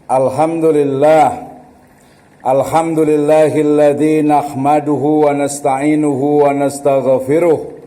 Alhamdulillah. Alhamdulillahilladzi nahmaduhu wa nasta'inuhu wa nastaghfiruh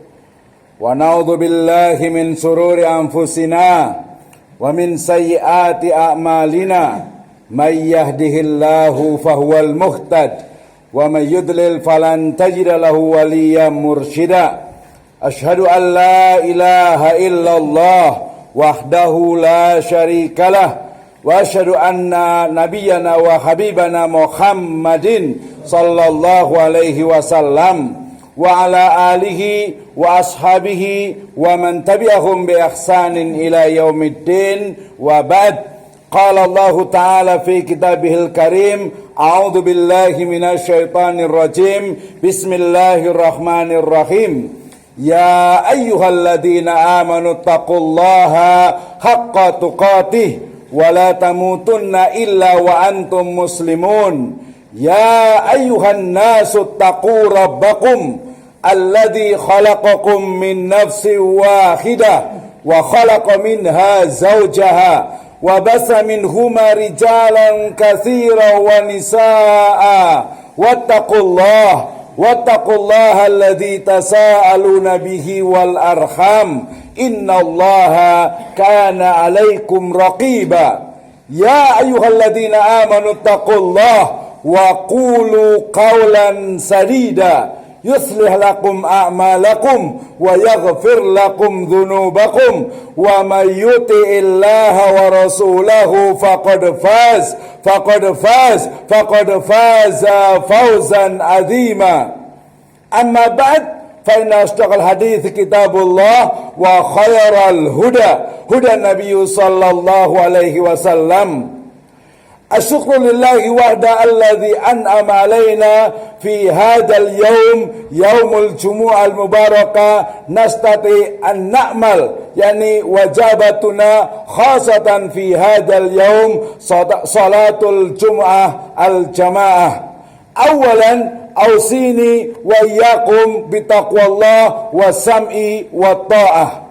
wa na'udzu billahi min sururi anfusina wa min sayyiati a'malina. May yahdihillahu fahuwal muhtad wa may yudlil falan tajida lahu waliyyan mursyida. Asyhadu an la ilaha illallah wahdahu la syarikalah wa asyhadu anna nabiyyana wa habibana Muhammadin sallallahu alaihi wasallam wa ala alihi wa ashabihi wa man tabi'ahum bi ihsanin ila yaumiddin wa ba'd. Qala Allah ta'ala fi kitabihil karim, a'udzu billahi minasy syaithanir rajim, bismillahirrahmanirrahim. Ya ayyuhalladzina amanu taqullaha haqqa tuqatih wa la tamutunna illa wa antum muslimun. Ya ayyuhan nasu taqu rabbakum alladzi khalaqakum min nafsin wahidah wa khalaqa minha zawjaha wa basa minhuma rijalan katsiran wa nisaa wattaqullaha alladzi tasaaluna bihi wal arham innallaha kana 'alaikum raqiba. Ya ayyuhalladzina amanu taqullaha wa qulu qawlan sadida yuslih lakum a'malakum wa yaghfir lakum dhunubakum wa may yuti'illaha wa rasulahu faqad faza fawzan 'azima. Amma ba'd, fa inna asdaqal hadits kitabullah wa khairal huda nabiyyu sallallahu alaihi wasallam. Asyukru lillahi wahda alladhi an'ama alaina fi hadzal yaum, yaumul jumu'al mubarakah, nastati an na'mal, yani wajabatuna khasatan fi hadzal yaum salatul jumu'ah al jamaah. Awalan ausini wa iyyakum bitaqwallah wa sam'i wa ta'ah.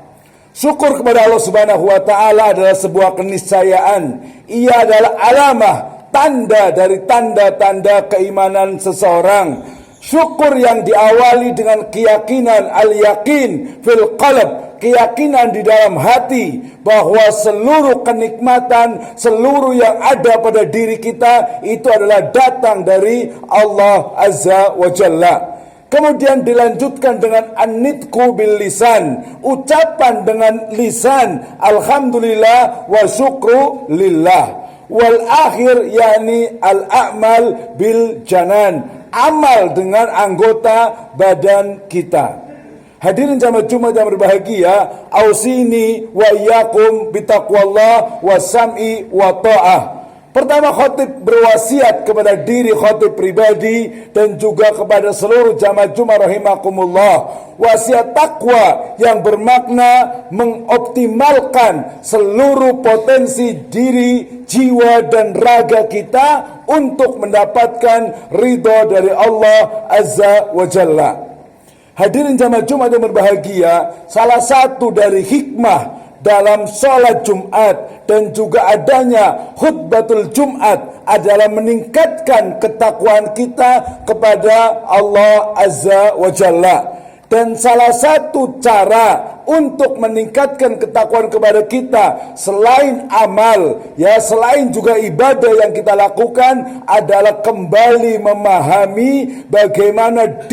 Syukur kepada Allah Subhanahu wa taala adalah sebuah keniscayaan. Ia adalah alamah, tanda dari tanda-tanda keimanan seseorang. Syukur yang diawali dengan keyakinan al-yakin fil qalb, keyakinan di dalam hati bahwa seluruh kenikmatan, seluruh yang ada pada diri kita itu adalah datang dari Allah Azza wa Jalla. Kemudian dilanjutkan dengan an-nitqu bil lisan, ucapan dengan lisan, alhamdulillah wa syukru lillah. Wal akhir yakni al-a'mal bil janan, amal dengan anggota badan kita. Hadirin jamaah Jumat yang berbahagia, ausini wa iyyakum bitaqwallah wa sam'i wa ta'ah. Pertama, khatib berwasiat kepada diri khatib pribadi dan juga kepada seluruh jamaah Jumat rahimakumullah. Wasiat takwa yang bermakna mengoptimalkan seluruh potensi diri, jiwa dan raga kita untuk mendapatkan ridha dari Allah Azza wa Jalla. Hadirin jamaah Jumat yang berbahagia, salah satu dari hikmah dalam sholat Jumat dan juga adanya khutbatul Jumat adalah meningkatkan ketakwaan kita kepada Allah Azza wa Jalla. Dan salah satu cara untuk meningkatkan ketakwaan kepada kita selain amal, selain juga ibadah yang kita lakukan adalah kembali memahami bagaimana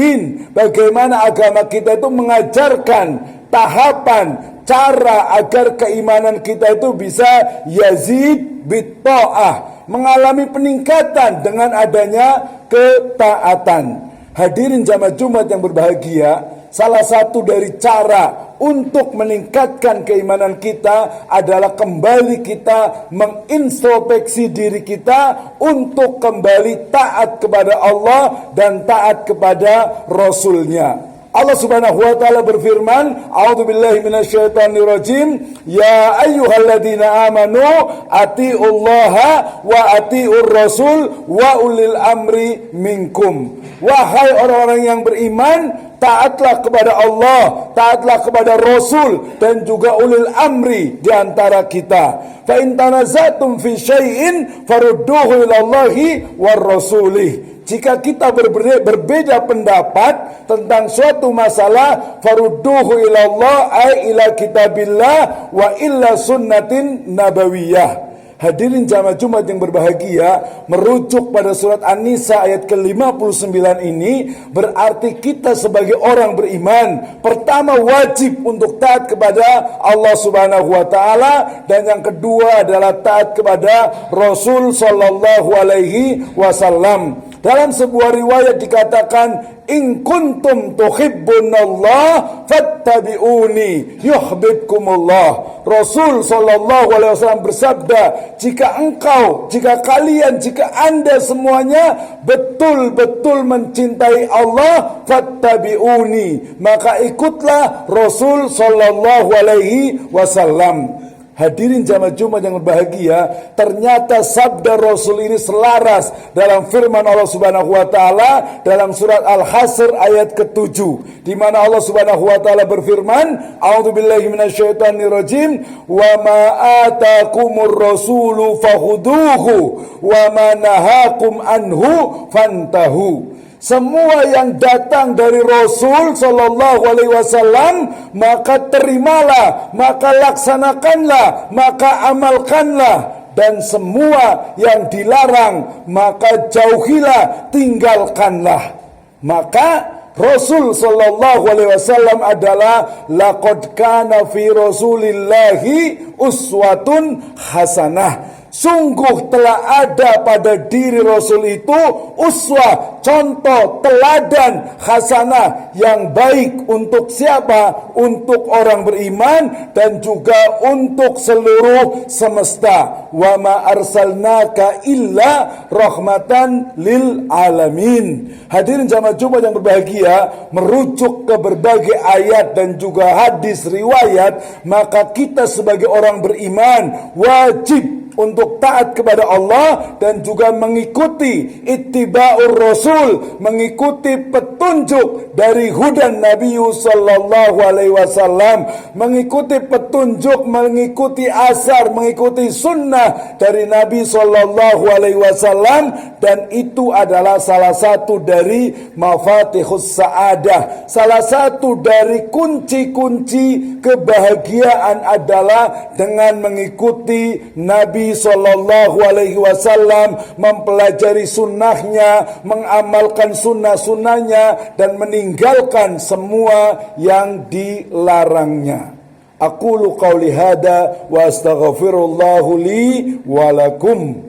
bagaimana agama kita itu mengajarkan tahapan, cara agar keimanan kita itu bisa yazid bitta'ah, mengalami peningkatan dengan adanya ketaatan. Hadirin jamaah Jumat yang berbahagia, salah satu dari cara untuk meningkatkan keimanan kita adalah kembali kita mengintrospeksi diri kita untuk kembali taat kepada Allah dan taat kepada Rasulnya. Allah Subhanahu wa taala berfirman, A'udzubillahi minasyaitonirrajim, ya ayyuhalladzina amanu atiullaha wa atiur rasul wa ulil amri minkum. Wahai orang-orang yang beriman, taatlah kepada Allah, taatlah kepada Rasul dan juga ulil amri di antara kita. Fa in tanazatum fi syai'in farudduhu ilallahi war rasulih. Jika kita berbeda pendapat tentang suatu masalah, farudduhu ilallah ay ila kitabillah wa illa sunnatin nabawiyah. Hadirin jamaah Jumat yang berbahagia, merujuk pada surat An-Nisa ayat ke-59 ini berarti kita sebagai orang beriman pertama wajib untuk taat kepada Allah Subhanahu wa taala, dan yang kedua adalah taat kepada Rasul sallallahu alaihi wasallam. Dalam sebuah riwayat dikatakan, in kuntum tuhibbunallah fattabi'uni yuhibbukumullah. Rasul sallallahu alaihi wasallam bersabda, jika kalian, jika Anda semuanya betul-betul mencintai Allah, fattabi'uni, maka ikutlah Rasul sallallahu alaihi wasallam. Hadirin jamaah Jumat yang berbahagia, ternyata sabda Rasul ini selaras dalam firman Allah Subhanahu wa taala dalam surat Al-Hasr ayat ke-7, di mana Allah Subhanahu wa taala berfirman, A'udzubillahi minasyaitonirrajim, wa ma atakumur rasulu fakhuduhu wa ma nahakum anhu fantahu. Semua yang datang dari Rasul sallallahu alaihi wasallam maka terimalah, maka laksanakanlah, maka amalkanlah, dan semua yang dilarang maka jauhilah, tinggalkanlah. Maka Rasul sallallahu alaihi wasallam adalah laqad kana fi rasulillahi uswatun hasanah. Sungguh telah ada pada diri Rasul itu uswah, contoh, teladan, hasanah yang baik untuk siapa? Untuk orang beriman dan juga untuk seluruh semesta. Wa ma arsalnaka illa rahmatan lil alamin. Hadirin jamaah Jumat yang berbahagia, merujuk ke berbagai ayat dan juga hadis riwayat, maka kita sebagai orang beriman wajib untuk taat kepada Allah dan juga mengikuti ittiba'ur Rasul, mengikuti petunjuk dari hudan Nabi sallallahu alaihi wasallam, mengikuti petunjuk, mengikuti asar, mengikuti sunnah dari Nabi sallallahu alaihi wasallam, dan itu adalah salah satu dari mafatihus sa'adah. Salah satu dari kunci-kunci kebahagiaan adalah dengan mengikuti Nabi sallallahu alaihi wasallam, mempelajari sunnahnya, mengamalkan sunnah-sunnahnya, dan meninggalkan semua yang dilarangnya. Aqulu qauli hada wa astaghfirullahu li wa lakum.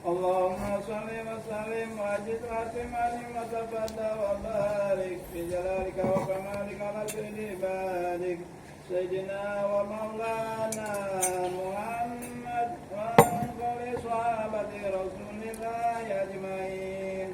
Allahumma shalli wa sallim wa ajid wa timani wa tabadda wa barik fi jalalika wa kamalika ala sayyidi barik Sayyidina wa maulana Muhammad wa kulli sahabati Rasulillah ajmain.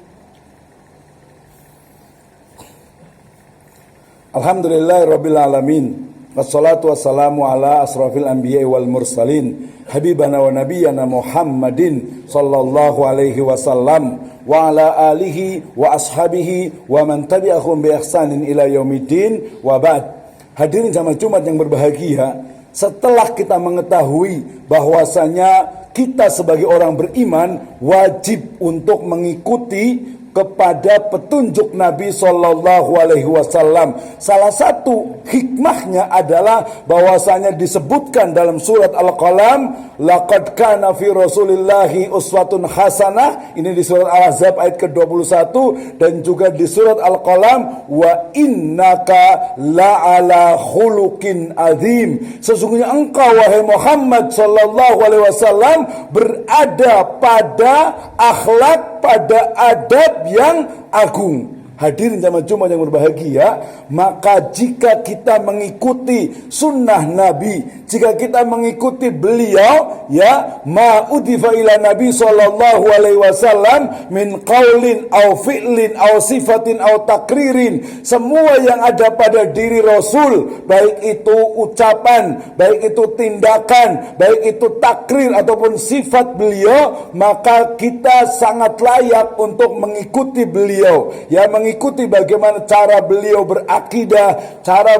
Alhamdulillahirabbil alamin. Wassalatu wassalamu ala asrafil anbiya'i wal mursalin, habibana wa nabiyyana Muhammadin sallallahu alaihi wasallam wa ala alihi wa ashabihi wa man tabi'ahum bi ihsanin ila yaumiddin wa ba'd. Hadirin jamaah Jumat yang berbahagia, setelah kita mengetahui bahwasanya kita sebagai orang beriman wajib untuk mengikuti kepada petunjuk Nabi sallallahu alaihi wasallam. Salah satu hikmahnya adalah bahwasanya disebutkan dalam surat Al-Qalam, laqad kana fi rasulillahi uswatun hasanah. Ini di surat Al-Ahzab ayat ke-21, dan juga di surat Al-Qalam, wa innaka la'ala khuluqin azim. Sesungguhnya engkau wahai Muhammad sallallahu alaihi wasallam berada pada akhlak, pada adab yang agung. Hadirin jamaah Jumat yang berbahagia, maka jika kita mengikuti sunnah Nabi, jika kita mengikuti beliau, ya, ma udifa ila Nabi sallallahu alaihi wasallam min qaulin au fi'lin au sifatin au takririn, semua yang ada pada diri Rasul, baik itu ucapan, baik itu tindakan, baik itu takrir ataupun sifat beliau, maka kita sangat layak untuk mengikuti beliau, ya, mengikuti bagaimana cara beliau berakidah, cara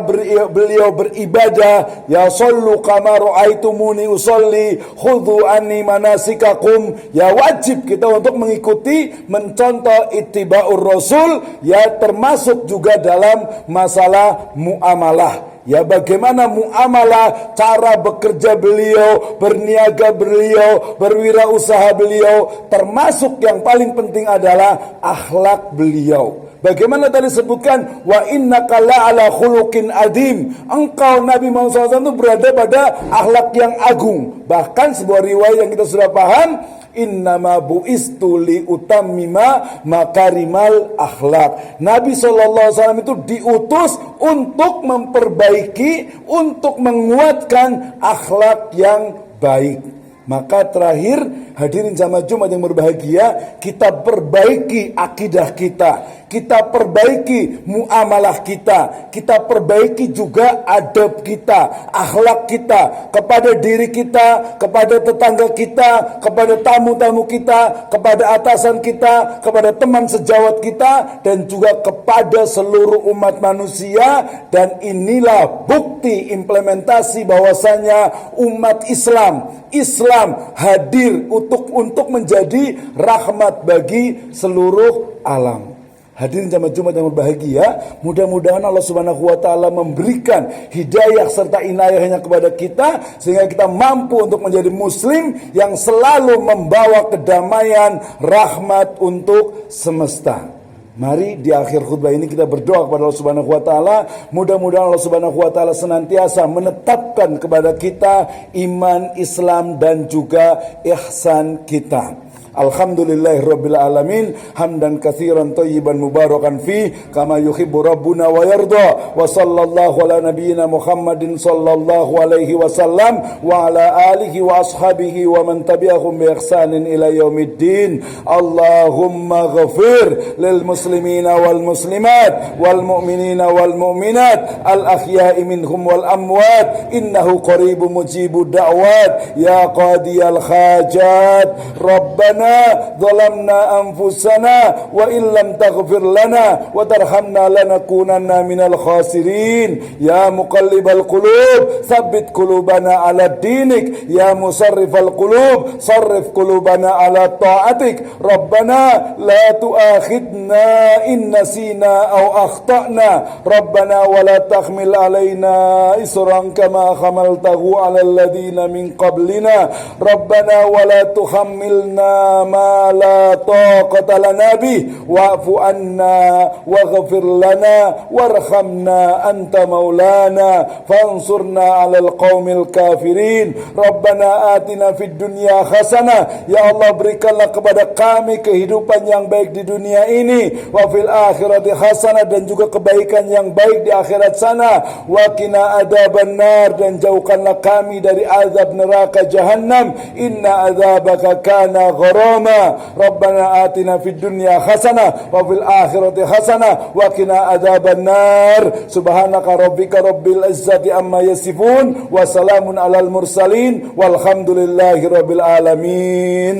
beliau beribadah, ya, sallu kama ra'aitumuni usolli khudhu anni manasikakum, ya, wajib kita untuk mengikuti, mencontoh ittiba'ur rasul, ya, termasuk juga dalam masalah muamalah. Ya, bagaimana muamalah, cara bekerja beliau, berniaga beliau, berwirausaha beliau, termasuk yang paling penting adalah akhlak beliau. Bagaimana tadi sebutkan, wa innaka la'ala khuluqin adim, engkau Nabi Muhammad SAW itu berada pada akhlak yang agung. Bahkan sebuah riwayat yang kita sudah paham, innama bu'istu li utammima makarimal akhlak. Nabi SAW itu diutus untuk memperbaiki, untuk menguatkan akhlak yang baik. Maka terakhir, hadirin jamaah Jumat yang berbahagia, kita perbaiki akidah kita perbaiki muamalah kita perbaiki juga adab kita, akhlak kita kepada diri kita, kepada tetangga kita, kepada tamu-tamu kita, kepada atasan kita, kepada teman sejawat kita, dan juga kepada seluruh umat manusia. Dan inilah bukti implementasi bahwasanya umat Islam hadir untuk menjadi rahmat bagi seluruh alam. Hadirin jamaah Jumat yang berbahagia, mudah-mudahan Allah Subhanahu wa taala memberikan hidayah serta inayahnya kepada kita, sehingga kita mampu untuk menjadi muslim yang selalu membawa kedamaian, rahmat untuk semesta. Mari di akhir khutbah ini kita berdoa kepada Allah Subhanahu wa taala, mudah-mudahan Allah Subhanahu wa taala senantiasa menetapkan kepada kita iman, Islam dan juga ihsan kita. Alhamdulillahirabbil alamin, hamdan katsiran thayyiban mubarakan fi kama yuhibbu rabbuna wa yarda. Wa sallallahu ala nabiyyina Muhammadin sallallahu alaihi wasallam wa ala alihi wa ashabihi wa man tabi'ahum bi ihsanin ila yaumiddin. Allahumma ghafir lil muslimina wal muslimat wal mu'minina wal mu'minat al ahya'i minhum wal amwat innahu qaribun mujibud da'wat ya qadiyal hajat. Rabbana ظلمنا أنفسنا وإن لم تغفر لنا وترحمنا لنكونن من الخاسرين يا مقلب القلوب ثبت قلوبنا على دينك يا مصرف القلوب صرف قلوبنا على طاعتك ربنا لا تؤاخذنا إن نسينا أو أخطأنا ربنا ولا تحمل علينا إصرا كما حملته على الذين من قبلنا ربنا ولا تحملنا ما لا طاقة لنا به واعف عنا واغفر لنا وارحمنا أنت مولانا فانصرنا على القوم الكافرين ربنا آتنا في الدنيا حسنة ya Allah berikanlah kepada kami kehidupan yang baik di dunia ini wa fil akhirati hasanah dan juga kebaikan yang baik di akhirat sana wa qina adzabannar dan jauhkanlah kami dari azab neraka jahannam inna adzabaka kana gharama rabbana atina fid dunya hasanah wa fil akhirati hasanah wa qina adzabannar subhanaka rabbika rabbil izzati amma yasifun wa salamun alal mursalin walhamdulillahi rabbil alamin.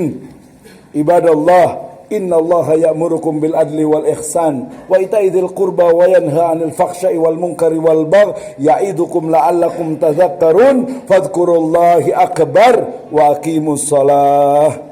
Ibadallah, innallaha ya'murukum bil adli wal ihsan wa ita'i dzil qurba wa yanha 'anil fakhsha'i wal munkari wal baghi ya'idukum la'allakum tadhakkarun fadhkurullaha akbar wa aqimus shalah.